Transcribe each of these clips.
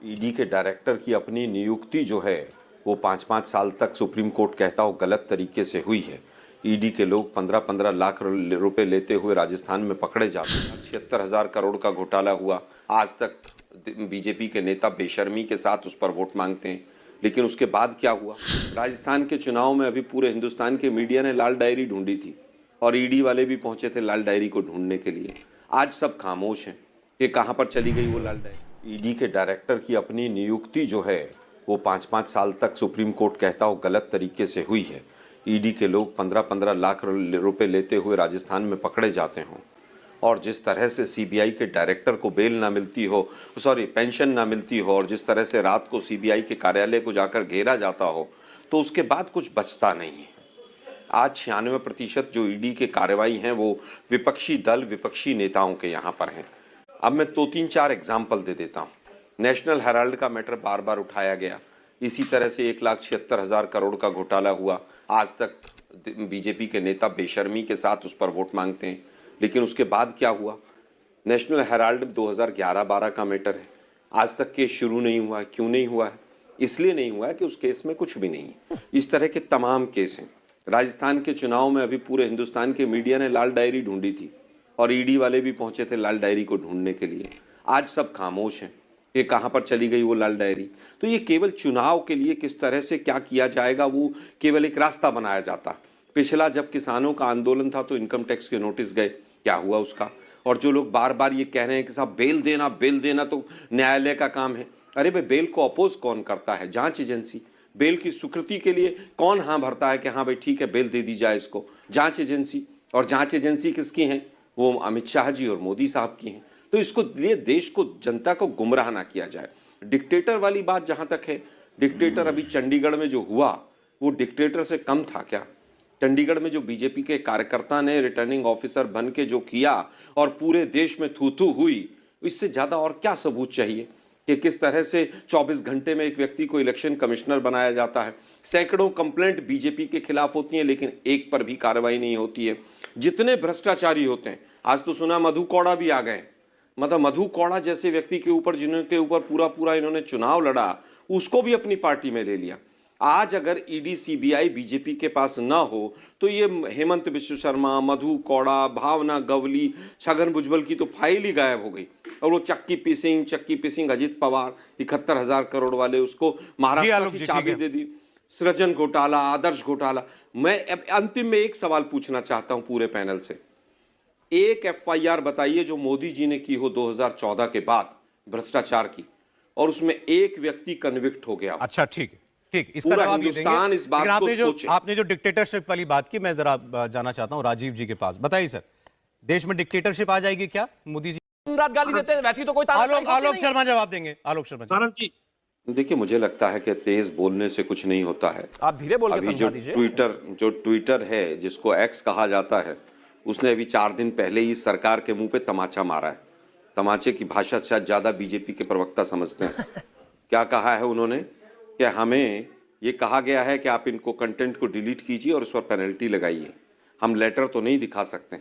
ED के director की अपनी नियुक्ति जो है वो 5-5 साल तक सुप्रीम कोर्ट कहता हो गलत तरीके से हुई है। ईडी के लोग 15-15 लाख रुपए लेते हुए राजस्थान में पकड़े जाते हैं। 76,000 करोड़ का घोटाला हुआ। आज तक बीजेपी के नेता बेशर्मी के साथ उस पर वोट मांगते हैं, लेकिन उसके बाद क्या हुआ? राजस्थान के चुनाव में अभी पूरे हिंदुस्तान के मीडिया ने लाल डायरी ढूंढी थी और ईडी वाले भी पहुंचे थे लाल डायरी को ढूंढने के लिए। आज सब खामोश हैं कि कहां पर चली गई वो लाल डायरी। ईडी के डायरेक्टर की अपनी नियुक्ति जो है वो 5-5 साल तक सुप्रीम कोर्ट कहता हो गलत तरीके से हुई है। ईडी के लोग 15-15 लाख रुपए लेते हुए राजस्थान में पकड़े जाते हों और जिस तरह से सीबीआई के डायरेक्टर को बेल ना मिलती हो, पेंशन ना मिलती हो, और जिस तरह से रात को सीबीआई के कार्यालय को जाकर घेरा जाता हो, तो उसके बाद कुछ बचता नहीं है। आज 96% जो ईडी के कार्रवाई हैं वो विपक्षी दल, विपक्षी नेताओं के यहाँ पर हैं। अब मैं 2-3-4 एग्जाम्पल दे देता हूँ। नेशनल हेराल्ड का मैटर बार बार उठाया गया। इसी तरह से 1,76,000 करोड़ का घोटाला हुआ। आज तक बीजेपी के नेता बेशर्मी के साथ उस पर वोट मांगते हैं, लेकिन उसके बाद क्या हुआ? नेशनल हेराल्ड 2011-12 का मैटर है। आज तक केस शुरू नहीं हुआ है। क्यों नहीं हुआ है? इसलिए नहीं हुआ है कि उस केस में कुछ भी नहीं है। इस तरह के तमाम केस हैं। राजस्थान के चुनाव में अभी पूरे हिंदुस्तान के मीडिया ने लाल डायरी ढूंढी थी और ईडी वाले भी पहुंचे थे लाल डायरी को ढूंढने के लिए। आज सब खामोश हैं कि कहां पर चली गई वो लाल डायरी। तो ये केवल चुनाव के लिए किस तरह से क्या किया जाएगा वो केवल एक रास्ता बनाया जाता। पिछला जब किसानों का आंदोलन था तो इनकम टैक्स के नोटिस गए, क्या हुआ उसका? और जो लोग बार बार ये कह रहे हैं कि साहब बेल देना तो न्यायालय का काम है। अरे भाई, बेल को अपोज कौन करता है? जांच एजेंसी। बेल की स्वीकृति के लिए कौन हाँ भरता है कि हाँ भाई ठीक है बेल दे दी जाए इसको? जांच एजेंसी। और जांच एजेंसी किसकी है? वो अमित शाह जी और मोदी साहब की हैं। तो इसको लिए देश को, जनता को गुमराह ना किया जाए। डिक्टेटर वाली बात जहां तक है, डिक्टेटर अभी चंडीगढ़ में जो हुआ वो डिक्टेटर से कम था क्या? चंडीगढ़ में जो बीजेपी के कार्यकर्ता ने रिटर्निंग ऑफिसर बन के जो किया और पूरे देश में थू थू हुई, इससे ज्यादा और क्या सबूत चाहिए कि किस तरह से 24 घंटे में एक व्यक्ति को इलेक्शन कमिश्नर बनाया जाता है। सैकड़ों कंप्लेंट बीजेपी के खिलाफ होती हैं, लेकिन एक पर भी कार्रवाई नहीं होती है। जितने भ्रष्टाचारी होते हैं, आज तो सुना मधु कौड़ा भी आ गए। मतलब मधु कौड़ा जैसे व्यक्ति के ऊपर, जिनके ऊपर पूरा इन्होंने चुनाव लड़ा, उसको भी अपनी पार्टी में ले लिया। आज अगर ईडी सीबीआई बीजेपी के पास ना हो तो ये हेमंत बिश्व शर्मा, मधु कौड़ा, भावना गवली, छगन भुजबल की तो फाइल ही गायब हो गई। और वो चक्की पिसिंग अजित पवार 71,000 करोड़ वाले, उसको महाराष्ट्र की चाबी दे दी। सृजन घोटाला, आदर्श घोटाला। मैं अंतिम में एक सवाल पूछना चाहता हूं पूरे पैनल से। एक एफआईआर बताइए जो मोदी जी ने की हो 2014 के बाद भ्रष्टाचार की, और उसमें एक व्यक्ति कन्विक्ट हो गया। अच्छा, ठीक है, ठीक, इसका जवाब ये देंगे। इस बात आपने जो डिक्टेटरशिप वाली बात की, मैं जरा जाना चाहता हूं राजीव जी के पास। बताइए सर, देश में डिक्टेटरशिप आ जाएगी क्या? मोदी जी रात गाली देते हैं, वैसे तो कोई आलोक शर्मा जवाब देंगे। आलोक शर्मा जी। देखिए, मुझे लगता है कि तेज बोलने से कुछ नहीं होता है। आप धीरे बोल के समझा दीजिए। जो ट्विटर है, जिसको एक्स कहा जाता है, उसने अभी 4 दिन पहले ही सरकार के मुंह पे तमाचा मारा है। तमाचे की भाषा शायद ज्यादा बीजेपी के प्रवक्ता समझते हैं। क्या कहा है उन्होंने कि हमें ये कहा गया है कि आप इनको कंटेंट को डिलीट कीजिए और उस पर पेनल्टी लगाइए। हम लेटर तो नहीं दिखा सकते,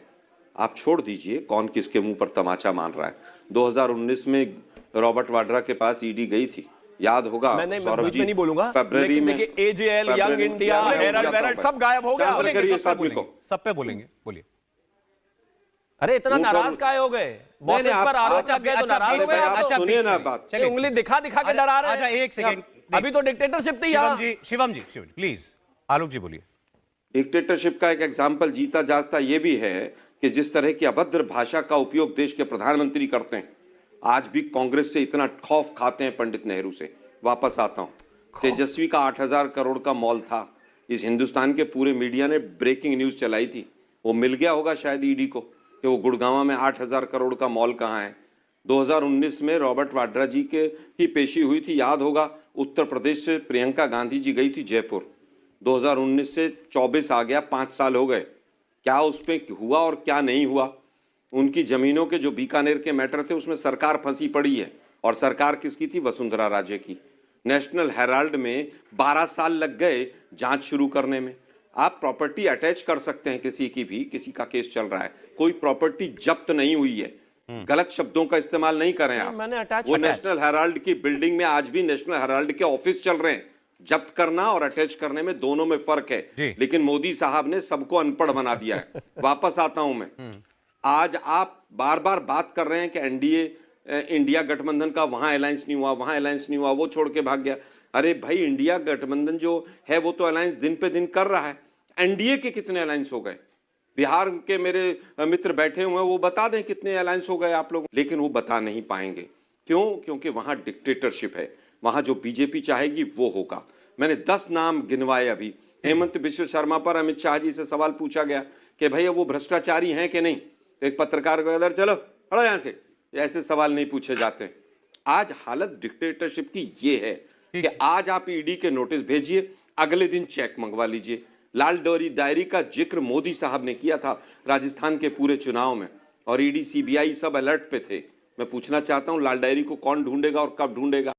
आप छोड़ दीजिए कौन किसके मुंह पर तमाचा मार रहा है। 2019 में रॉबर्ट वाड्रा के पास ईडी गई थी, याद होगा। मैं नहीं बोलूंगा, फरवरी में एजेएल, यंग इंडिया, हेराल्ड सब गायब हो गया। सब पे बोलेंगे, बोलिए। अरे इतना नाराज काहे हो गए? बॉसेस पर आरोप लग गए तो नाराज हो गए? अच्छा, सुनिए ना बात। उंगली दिखा के डरा रहे हैं। अच्छा, एक सेकंड, अभी तो डिक्टेटरशिप थी। शिवम जी प्लीज। आलोक जी बोलिए। डिक्टेटरशिप का एक एग्जाम्पल जीता जागता ये भी है कि जिस तरह की अभद्र भाषा का उपयोग देश के प्रधानमंत्री करते हैं, आज भी कांग्रेस से इतना खौफ खाते हैं पंडित नेहरू से। वापस आता हूं। तेजस्वी का 8,000 करोड़ का मॉल था। इस हिंदुस्तान के पूरे मीडिया ने ब्रेकिंग न्यूज चलाई थी। वो मिल गया होगा शायद ईडी को कि वो गुड़गांव में 8,000 करोड़ का मॉल कहाँ है। 2019 में रॉबर्ट वाड्रा जी की पेशी हुई थी, याद होगा। उत्तर प्रदेश से प्रियंका गांधी जी गई थी जयपुर। 2019 से 24 आ गया, 5 साल हो गए। क्या उस पर हुआ और क्या नहीं हुआ? उनकी जमीनों के जो बीकानेर के मैटर थे उसमें सरकार फंसी पड़ी है, और सरकार किसकी थी? वसुंधरा राजे की। नेशनल हेराल्ड में 12 साल लग गए जांच शुरू करने में। आप प्रॉपर्टी अटैच कर सकते हैं किसी की भी, किसी का केस चल रहा है, कोई प्रॉपर्टी जब्त नहीं हुई है। गलत शब्दों का इस्तेमाल नहीं करें आप। मैंने अटैच वो नेशनल हेराल्ड की बिल्डिंग में आज भी नेशनल हेराल्ड के ऑफिस चल रहे हैं। जब्त करना और अटैच करने में दोनों में फर्क है, लेकिन मोदी साहब ने सबको अनपढ़ बना दिया है। वापस आता हूं मैं। आज आप बार बार बात कर रहे हैं कि एनडीए इंडिया गठबंधन का वहां अलायंस नहीं हुआ, वहां अलायंस नहीं हुआ, वो छोड़ के भाग गया। अरे भाई, इंडिया गठबंधन जो है वो तो अलायंस दिन पे दिन कर रहा है। एनडीए के कितने अलायंस हो गए? बिहार के मेरे मित्र बैठे हुए हैं, वो बता दें कितने अलायंस हो गए आप लोग, लेकिन वो बता नहीं पाएंगे। क्यों? क्योंकि वहां डिक्टेटरशिप है। वहां जो बीजेपी चाहेगी वो होगा। मैंने 10 नाम गिनवाए अभी। हेमंत बिश्व शर्मा पर अमित शाह जी से सवाल पूछा गया कि भैया वो भ्रष्टाचारी हैं कि नहीं, तो एक पत्रकार को इधर चलो हटो यहां से, ऐसे सवाल नहीं पूछे जाते। आज हालत डिक्टेटरशिप की ये है कि आज आप ईडी के नोटिस भेजिए, अगले दिन चेक मंगवा लीजिए। लाल डायरी का जिक्र मोदी साहब ने किया था राजस्थान के पूरे चुनाव में, और ईडी सीबीआई सब अलर्ट पे थे। मैं पूछना चाहता हूं, लाल डायरी को कौन ढूंढेगा और कब ढूंढेगा?